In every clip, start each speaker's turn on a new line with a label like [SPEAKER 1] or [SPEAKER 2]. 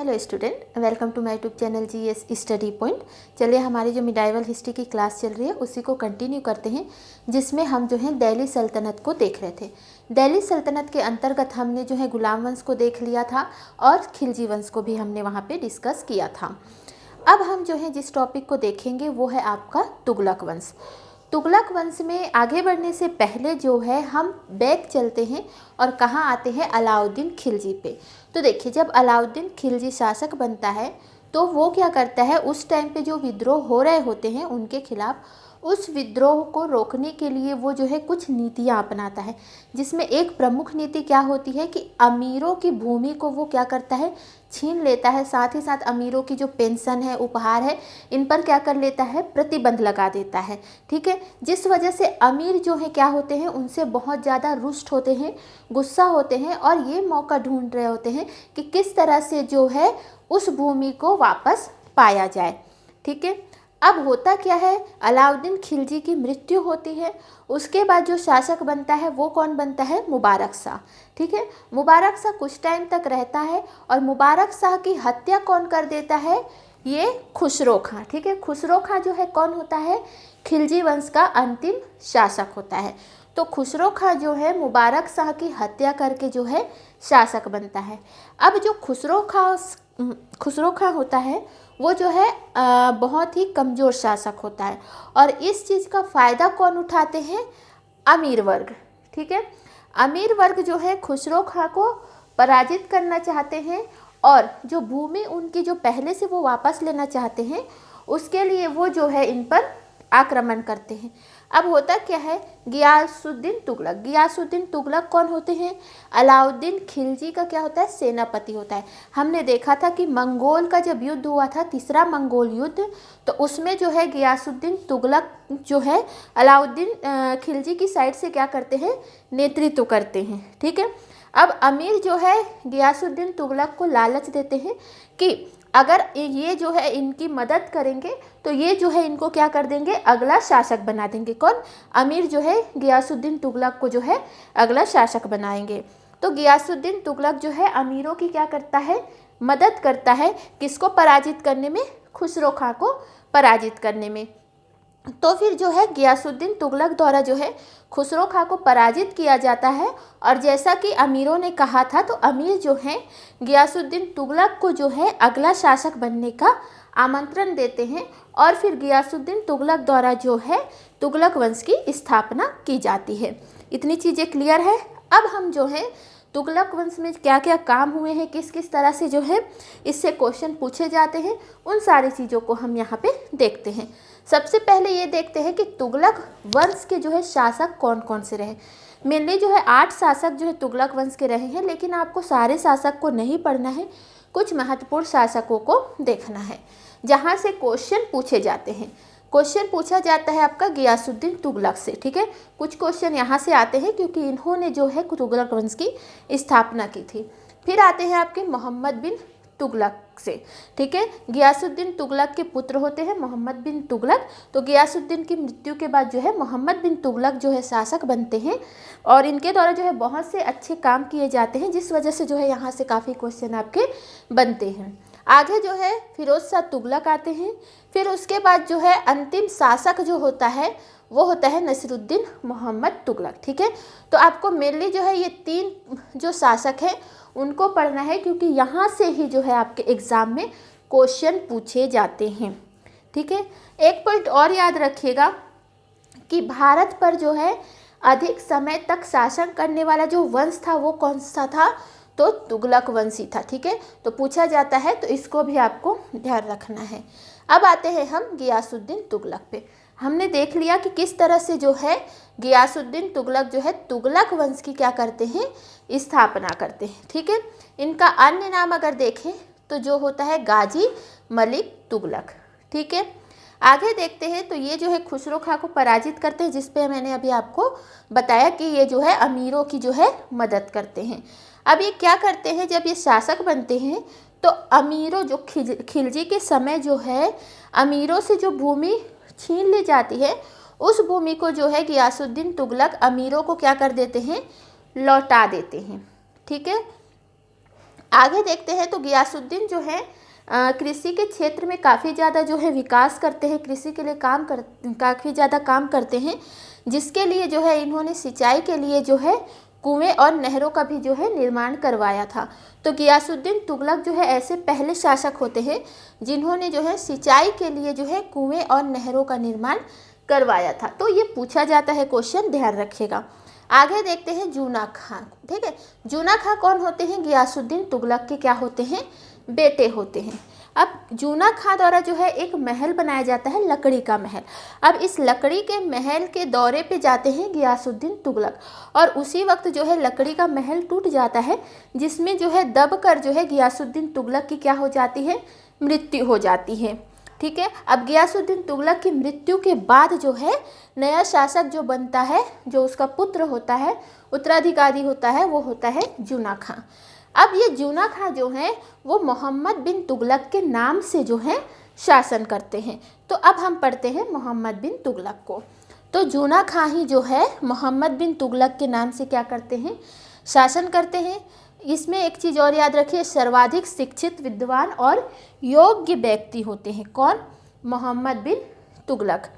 [SPEAKER 1] Hello student, welcome to my YouTube channel GS study point. चलिए हमारी जो medieval history की क्लास चल रही है उसी को कंटिन्यू करते हैं, जिसमें हम जो है दिल्ली सल्तनत को देख रहे थे। दिल्ली सल्तनत के अंतर्गत हमने जो है गुलाम वंश को देख लिया था और खिलजी वंश को भी हमने वहाँ पे डिस्कस किया था। अब हम जो है जिस टॉपिक को देखेंगे वो है आपका तुगलक वंश। तुगलक वंश में आगे बढ़ने से पहले जो है हम बैक चलते हैं और कहाँ आते हैं, अलाउद्दीन खिलजी पे। तो देखिए, जब अलाउद्दीन खिलजी शासक बनता है तो वो क्या करता है, उस टाइम पे जो विद्रोह हो रहे होते हैं उनके खिलाफ, उस विद्रोह को रोकने के लिए वो जो है कुछ नीतियाँ अपनाता है, जिसमें एक प्रमुख नीति क्या होती है कि अमीरों की भूमि को वो क्या करता है, छीन लेता है। साथ ही साथ अमीरों की जो पेंशन है, उपहार है, इन पर क्या कर लेता है, प्रतिबंध लगा देता है। ठीक है, जिस वजह से अमीर जो है क्या होते हैं, उनसे बहुत ज़्यादा रुष्ट होते हैं, गुस्सा होते हैं और ये मौका ढूंढ रहे होते हैं कि किस तरह से जो है उस भूमि को वापस पाया जाए। ठीक है, अब होता क्या है, अलाउद्दीन खिलजी की मृत्यु होती है। उसके बाद जो शासक बनता है वो कौन बनता है, मुबारक शाह। ठीक है, मुबारक शाह कुछ टाइम तक रहता है और मुबारक शाह की हत्या कौन कर देता है, ये खुसरो खां। ठीक है, खुसरो खां जो है कौन होता है, खिलजी वंश का अंतिम शासक होता है। तो खुसरो खां जो है मुबारक शाह की हत्या करके जो है शासक बनता है। अब जो खुसरो खां होता है वो जो है बहुत ही कमज़ोर शासक होता है और इस चीज़ का फ़ायदा कौन उठाते हैं, अमीर वर्ग। ठीक है, अमीर वर्ग जो है खुसरो खां को पराजित करना चाहते हैं और जो भूमि उनकी जो पहले से वो वापस लेना चाहते हैं, उसके लिए वो जो है इन पर आक्रमण करते हैं। अब होता क्या है, गियासुद्दीन तुगलक कौन होते हैं, अलाउद्दीन खिलजी का क्या होता है, सेनापति होता है। हमने देखा था कि मंगोल का जब युद्ध हुआ था, तीसरा मंगोल युद्ध, तो उसमें जो है गियासुद्दीन तुगलक जो है अलाउद्दीन खिलजी की साइड से क्या करते हैं, नेतृत्व करते हैं। ठीक है, अब अमीर जो है गियासुद्दीन तुगलक को लालच देते हैं कि अगर ये जो है इनकी मदद करेंगे तो ये जो है इनको क्या कर देंगे, अगला शासक बना देंगे। कौन, अमीर जो है गियासुद्दीन तुगलक को जो है अगला शासक बनाएंगे। तो गियासुद्दीन तुगलक जो है अमीरों की क्या करता है, मदद करता है, किसको पराजित करने में, खुसरो खां को पराजित करने में। तो फिर जो है गियासुद्दीन तुगलक द्वारा जो है खुसरो खां को पराजित किया जाता है और जैसा कि अमीरों ने कहा था, तो अमीर जो हैं गियासुद्दीन तुगलक को जो है अगला शासक बनने का आमंत्रण देते हैं और फिर गियासुद्दीन तुगलक द्वारा जो है तुगलक वंश की स्थापना की जाती है। इतनी चीज़ें क्लियर है। अब हम जो है तुगलक वंश में क्या क्या काम हुए हैं, किस किस तरह से जो है इससे क्वेश्चन पूछे जाते हैं, उन सारी चीज़ों को हम यहाँ पे देखते हैं। सबसे पहले ये देखते हैं कि तुगलक वंश के जो है शासक कौन कौन से रहे। मेनली जो है 8 शासक जो है तुगलक वंश के रहे हैं, लेकिन आपको सारे शासक को नहीं पढ़ना है, कुछ महत्वपूर्ण शासकों को देखना है जहाँ से क्वेश्चन पूछे जाते हैं। क्वेश्चन पूछा जाता है आपका गियासुद्दीन तुगलक से। ठीक है, कुछ क्वेश्चन यहाँ से आते हैं क्योंकि इन्होंने जो है तुगलक वंश की स्थापना की थी। फिर आते हैं आपके मोहम्मद बिन तुगलक से। ठीक है, गियासुद्दीन तुगलक के पुत्र होते हैं मोहम्मद बिन तुगलक। तो गियासुद्दीन की मृत्यु के बाद जो है मोहम्मद बिन तुगलक जो है शासक बनते हैं और इनके द्वारा जो है बहुत से अच्छे काम किए जाते हैं, जिस वजह से जो है यहाँ से काफ़ी क्वेश्चन आपके बनते हैं। आगे जो है फिरोज शाह तुगलक आते हैं। फिर उसके बाद जो है अंतिम शासक जो होता है वो होता है नसीरुद्दीन मोहम्मद तुगलक। ठीक है, तो आपको मेनली जो है ये 3 जो शासक हैं उनको पढ़ना है क्योंकि यहाँ से ही जो है आपके एग्ज़ाम में क्वेश्चन पूछे जाते हैं। ठीक है, एक पॉइंट और याद रखिएगा कि भारत पर जो है अधिक समय तक शासन करने वाला जो वंश था वो कौन सा था, तो तुगलक वंशी था। ठीक है, तो पूछा जाता है, तो इसको भी आपको ध्यान रखना है। अब आते हैं हम गियासुद्दीन तुगलक पे। हमने देख लिया कि किस तरह से जो है गियासुद्दीन तुगलक जो है तुगलक वंश की क्या करते हैं, स्थापना करते हैं। ठीक है, इनका अन्य नाम अगर देखें तो जो होता है गाजी मलिक तुगलक। ठीक है, आगे देखते हैं तो ये जो है खुसरो खां को पराजित करते हैं, जिस पे मैंने अभी आपको बताया कि ये जो है अमीरों की जो है मदद करते हैं। अब ये क्या करते हैं, जब ये शासक बनते हैं तो अमीरों जो खिलजी के समय जो है अमीरों से जो भूमि छीन ली जाती है, उस भूमि को जो है गियासुद्दीन तुगलक अमीरों को क्या कर देते हैं, लौटा देते हैं। ठीक है, आगे देखते हैं तो गियासुद्दीन जो है कृषि के क्षेत्र में काफ़ी ज़्यादा जो है विकास करते हैं, कृषि के लिए काफ़ी ज़्यादा काम करते हैं, जिसके लिए जो है इन्होंने सिंचाई के लिए जो है कुएं और नहरों का भी जो है निर्माण करवाया था। तो गियासुद्दीन तुगलक जो है ऐसे पहले शासक होते हैं जिन्होंने जो है सिंचाई के लिए जो है कुएं और नहरों का निर्माण करवाया था। तो ये पूछा जाता है क्वेश्चन, ध्यान रखिएगा। आगे देखते हैं जूना खां। ठीक है, जूना खां कौन होते हैं? गियासुद्दीन तुगलक के क्या होते हैं? बेटे होते हैं। अब जूना खां द्वारा जो है एक महल बनाया जाता है, लकड़ी का महल। अब इस लकड़ी के महल के दौरे पे जाते हैं गियासुद्दीन तुगलक, और उसी वक्त जो है लकड़ी का महल टूट जाता है, जिसमें जो है दबकर जो है गियासुद्दीन तुगलक की क्या हो जाती है? मृत्यु हो जाती है। ठीक है, अब गियासुद्दीन तुगलक की मृत्यु के बाद जो है नया शासक जो बनता है, जो उसका पुत्र होता है, उत्तराधिकारी होता है, वो होता है जूना खां। अब ये जूना खां जो है वो मोहम्मद बिन तुगलक के नाम से जो है शासन करते हैं। तो अब हम पढ़ते हैं मोहम्मद बिन तुगलक को। तो जूना खां ही जो है मोहम्मद बिन तुगलक के नाम से क्या करते हैं? शासन करते हैं। इसमें एक चीज़ और याद रखिए, सर्वाधिक शिक्षित, विद्वान और योग्य व्यक्ति होते हैं। कौन? मोहम्मद बिन तुगलक।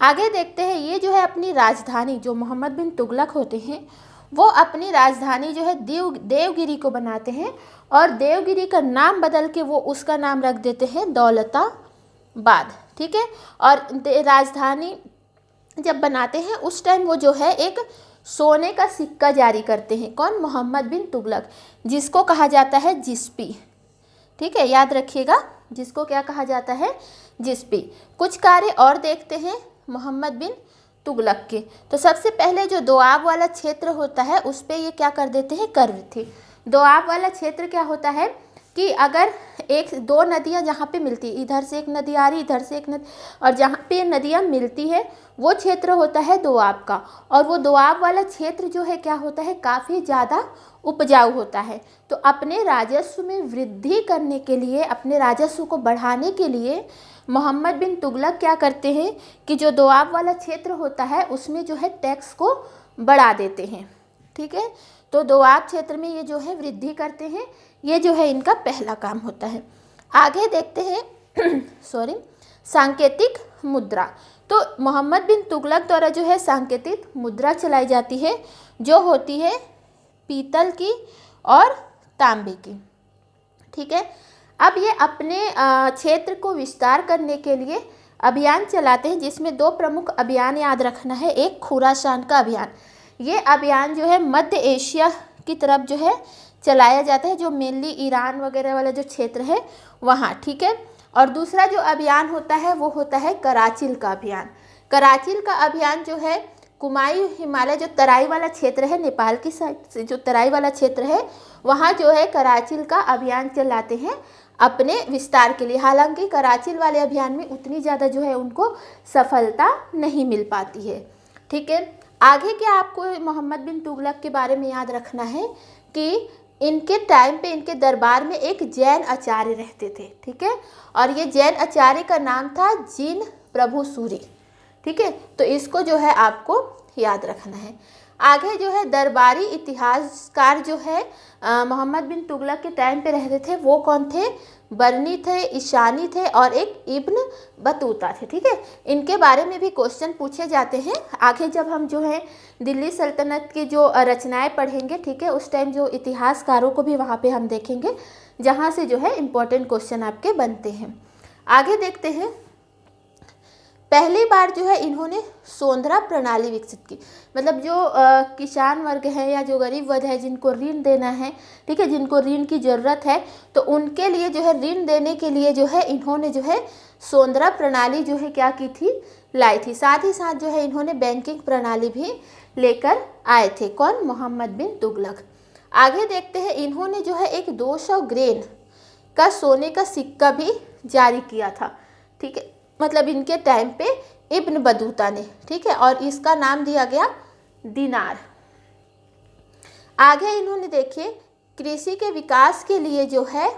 [SPEAKER 1] आगे देखते हैं, ये जो है अपनी राजधानी, जो मोहम्मद बिन तुगलक होते हैं वो अपनी राजधानी जो है देवगिरी को बनाते हैं, और देवगिरी का नाम बदल के वो उसका नाम रख देते हैं दौलताबाद। ठीक है, और राजधानी जब बनाते हैं उस टाइम वो जो है एक सोने का सिक्का जारी करते हैं। कौन? मोहम्मद बिन तुगलक, जिसको कहा जाता है जिस्पी। ठीक है, याद रखिएगा, जिसको क्या कहा जाता है? जिस्पी। कुछ कार्य और देखते हैं मोहम्मद बिन तुगलक के। तो सबसे पहले जो दोआब वाला क्षेत्र होता है उस पे ये क्या कर देते हैं? कर थे। दोआब वाला क्षेत्र क्या होता है कि अगर एक दो नदियाँ जहाँ पे मिलती है, इधर से एक नदी आ रही, इधर से एक नदी, और जहाँ पे नदियाँ मिलती है वो क्षेत्र होता है दोआब का। और वो दोआब वाला क्षेत्र जो है क्या होता है? काफ़ी ज़्यादा उपजाऊ होता है। तो अपने राजस्व में वृद्धि करने के लिए, अपने राजस्व को बढ़ाने के लिए मोहम्मद बिन तुगलक क्या करते हैं कि जो दोआब वाला क्षेत्र होता है उसमें जो है टैक्स को बढ़ा देते हैं। ठीक है, तो दोआब क्षेत्र में ये जो है वृद्धि करते हैं, ये जो है इनका पहला काम होता है। आगे देखते हैं सांकेतिक मुद्रा। तो मोहम्मद बिन तुगलक द्वारा जो है सांकेतिक मुद्रा चलाई जाती है, जो होती है पीतल की और तांबे की। ठीक है, अब ये अपने क्षेत्र को विस्तार करने के लिए अभियान चलाते हैं, जिसमें दो प्रमुख अभियान याद रखना है। एक खुरासान का अभियान, ये अभियान जो है मध्य एशिया की तरफ जो है चलाया जाता है, जो मेनली ईरान वगैरह वाला जो क्षेत्र है वहाँ। ठीक है, और दूसरा जो अभियान होता है वो होता है कराचिल का अभियान। कराचिल का अभियान जो है कुमायूं हिमालय, जो तराई वाला क्षेत्र है, नेपाल की साइड से जो तराई वाला क्षेत्र है वहाँ जो है कराचिल का अभियान चलाते हैं अपने विस्तार के लिए। हालांकि कराचिल वाले अभियान में उतनी ज़्यादा जो है उनको सफलता नहीं मिल पाती है। ठीक है, आगे क्या आपको मोहम्मद बिन तुगलक के बारे में याद रखना है कि इनके टाइम पे इनके दरबार में एक जैन आचार्य रहते थे। ठीक है, और ये जैन आचार्य का नाम था जिन प्रभु सूरी। ठीक है, तो इसको जो है आपको याद रखना है। आगे जो है दरबारी इतिहासकार जो है मोहम्मद बिन तुगलक के टाइम पे रहते थे वो कौन थे? बरनी थे, ईशानी थे और एक इब्न बतूता थे। ठीक है, इनके बारे में भी क्वेश्चन पूछे जाते हैं आगे जब हम जो है दिल्ली सल्तनत की जो रचनाएं पढ़ेंगे। ठीक है, उस टाइम जो इतिहासकारों को भी वहाँ पे हम देखेंगे, जहाँ से जो है इम्पोर्टेंट क्वेश्चन आपके बनते हैं। आगे देखते हैं, पहली बार जो है इन्होंने सोंदरा प्रणाली विकसित की। मतलब जो किसान वर्ग है या जो गरीब वर्ग है जिनको ऋण देना है, ठीक है, जिनको ऋण की ज़रूरत है, तो उनके लिए जो है ऋण देने के लिए जो है इन्होंने जो है सोंदरा प्रणाली जो है क्या की थी? लाई थी। साथ ही साथ जो है इन्होंने बैंकिंग प्रणाली भी लेकर आए थे। कौन? मोहम्मद बिन तुगलक। आगे देखते हैं, इन्होंने जो है एक 200 ग्रेन का सोने का सिक्का भी जारी किया था। ठीक है, मतलब इनके टाइम पे इब्न बतूता ने। ठीक है, और इसका नाम दिया गया दिनार। आगे इन्होंने देखिए कृषि के विकास के लिए जो है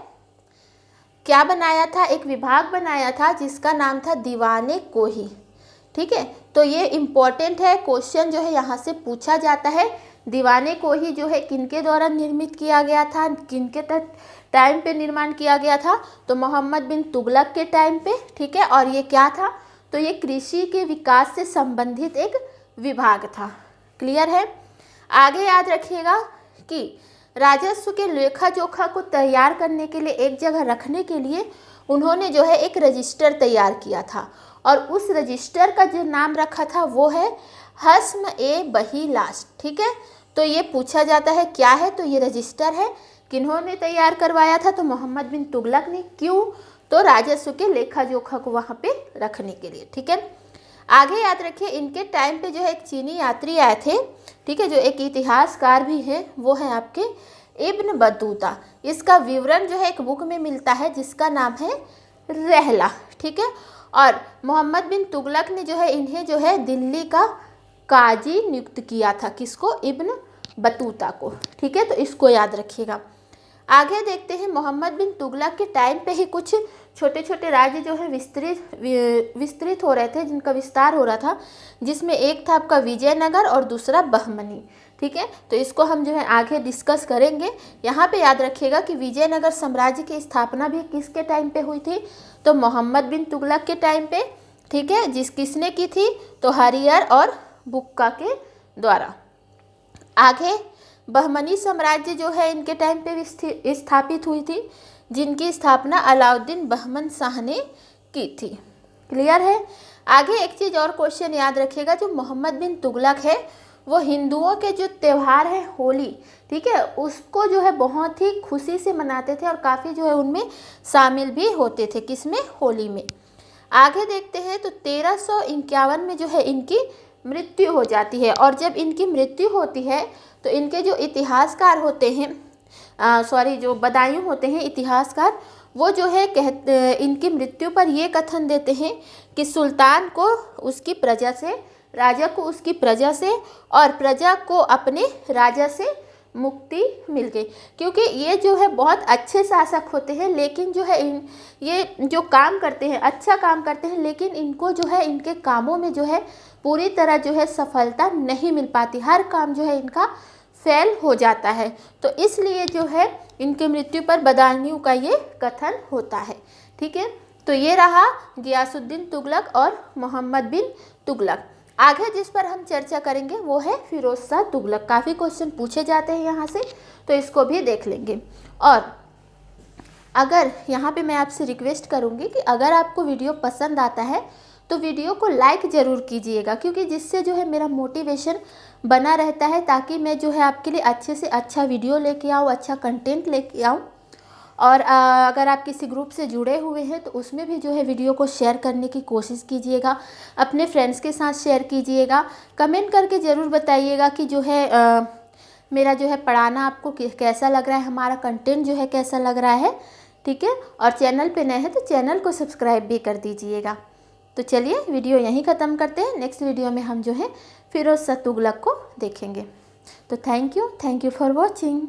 [SPEAKER 1] क्या बनाया था? एक विभाग बनाया था जिसका नाम था दीवाने कोही। ठीक है, तो ये इम्पोर्टेंट है, क्वेश्चन जो है यहाँ से पूछा जाता है दीवाने को ही जो है किनके द्वारा निर्मित किया गया था, किनके टाइम पे निर्माण किया गया था, तो मोहम्मद बिन तुगलक के टाइम पे, ठीक है। और ये क्या था, तो ये कृषि के विकास से संबंधित एक विभाग था। क्लियर है। आगे याद रखिएगा कि राजस्व के लेखा जोखा को तैयार करने के लिए, एक जगह रखने के लिए उन्होंने जो है एक रजिस्टर तैयार किया था, और उस रजिस्टर का जो नाम रखा था वो है हस्म ए बहीलाश, ठीक है। तो ये पूछा जाता है क्या है, तो ये रजिस्टर है, किन्होंने तैयार करवाया था, तो मोहम्मद बिन तुगलक ने। क्यों, तो राजस्व के लेखा जोखा को वहाँ पे रखने के लिए, ठीक है। आगे याद रखिए, इनके टाइम पे जो है एक चीनी यात्री आए थे, ठीक है, जो एक इतिहासकार भी है, वो है आपके इब्न बतूता। इसका विवरण जो है एक बुक में मिलता है जिसका नाम है रहला, ठीक है। और मोहम्मद बिन तुगलक ने जो है इन्हें जो है दिल्ली का काजी नियुक्त किया था, किसको, इब्न बतूता को, ठीक है। तो इसको याद रखिएगा। आगे देखते हैं, मोहम्मद बिन तुगलक के टाइम पे ही कुछ छोटे छोटे राज्य जो है विस्तृत हो रहे थे, जिनका विस्तार हो रहा था, जिसमें एक था आपका विजयनगर और दूसरा बहमनी, ठीक है। तो इसको हम जो है आगे डिस्कस करेंगे। यहाँ पे याद रखिएगा कि विजयनगर साम्राज्य की स्थापना भी किसके टाइम पे हुई थी, तो मोहम्मद बिन तुगलक के टाइम पे, ठीक है। किसने की थी, तो हरियर और बुक्का के द्वारा। आगे बहमनी साम्राज्य जो है इनके टाइम पे स्थापित हुई थी, जिनकी स्थापना अलाउद्दीन बहमन शाह ने की थी। क्लियर है। आगे एक चीज़ और क्वेश्चन याद रखिएगा, जो मोहम्मद बिन तुगलक है वो हिंदुओं के जो त्यौहार है होली, ठीक है, उसको जो है बहुत ही खुशी से मनाते थे और काफ़ी जो है उनमें शामिल भी होते थे, किसमें, होली में। आगे देखते हैं, तो 1351 में जो है इनकी मृत्यु हो जाती है, और जब इनकी मृत्यु होती है तो इनके जो इतिहासकार होते हैं, जो बदायूं होते हैं इतिहासकार, वो जो है इनकी मृत्यु पर ये कथन देते हैं कि सुल्तान को उसकी प्रजा से, राजा को उसकी प्रजा से, और प्रजा को अपने राजा से मुक्ति मिल गई। क्योंकि ये जो है बहुत अच्छे शासक होते हैं, लेकिन जो है ये जो काम करते हैं, अच्छा काम करते हैं, लेकिन इनको जो है इनके कामों में जो है पूरी तरह जो है सफलता नहीं मिल पाती, हर काम जो है इनका फेल हो जाता है। तो इसलिए जो है इनकी मृत्यु पर बदायूं का ये कथन होता है, ठीक है। तो ये रहा गियासुद्दीन तुगलक और मोहम्मद बिन तुगलक। आगे जिस पर हम चर्चा करेंगे वो है फिरोज शाह तुगलक। काफ़ी क्वेश्चन पूछे जाते हैं यहाँ से, तो इसको भी देख लेंगे। और अगर यहाँ पे मैं आपसे रिक्वेस्ट करूँगी कि अगर आपको वीडियो पसंद आता है तो वीडियो को लाइक ज़रूर कीजिएगा, क्योंकि जिससे जो है मेरा मोटिवेशन बना रहता है, ताकि मैं जो है आपके लिए अच्छे से अच्छा वीडियो लेके आऊँ, अच्छा कंटेंट लेके आऊँ। और अगर आप किसी ग्रुप से जुड़े हुए हैं तो उसमें भी जो है वीडियो को शेयर करने की कोशिश कीजिएगा, अपने फ्रेंड्स के साथ शेयर कीजिएगा। कमेंट करके ज़रूर बताइएगा कि जो है मेरा जो है पढ़ाना आपको कैसा लग रहा है, हमारा कंटेंट जो है कैसा लग रहा है, ठीक है। और चैनल पे नए हैं तो चैनल को सब्सक्राइब भी कर दीजिएगा। तो चलिए वीडियो यहीं ख़त्म करते हैं। नेक्स्ट वीडियो में हम जो है फिरोज शाह तुगलक को देखेंगे। तो थैंक यू फॉर वॉचिंग।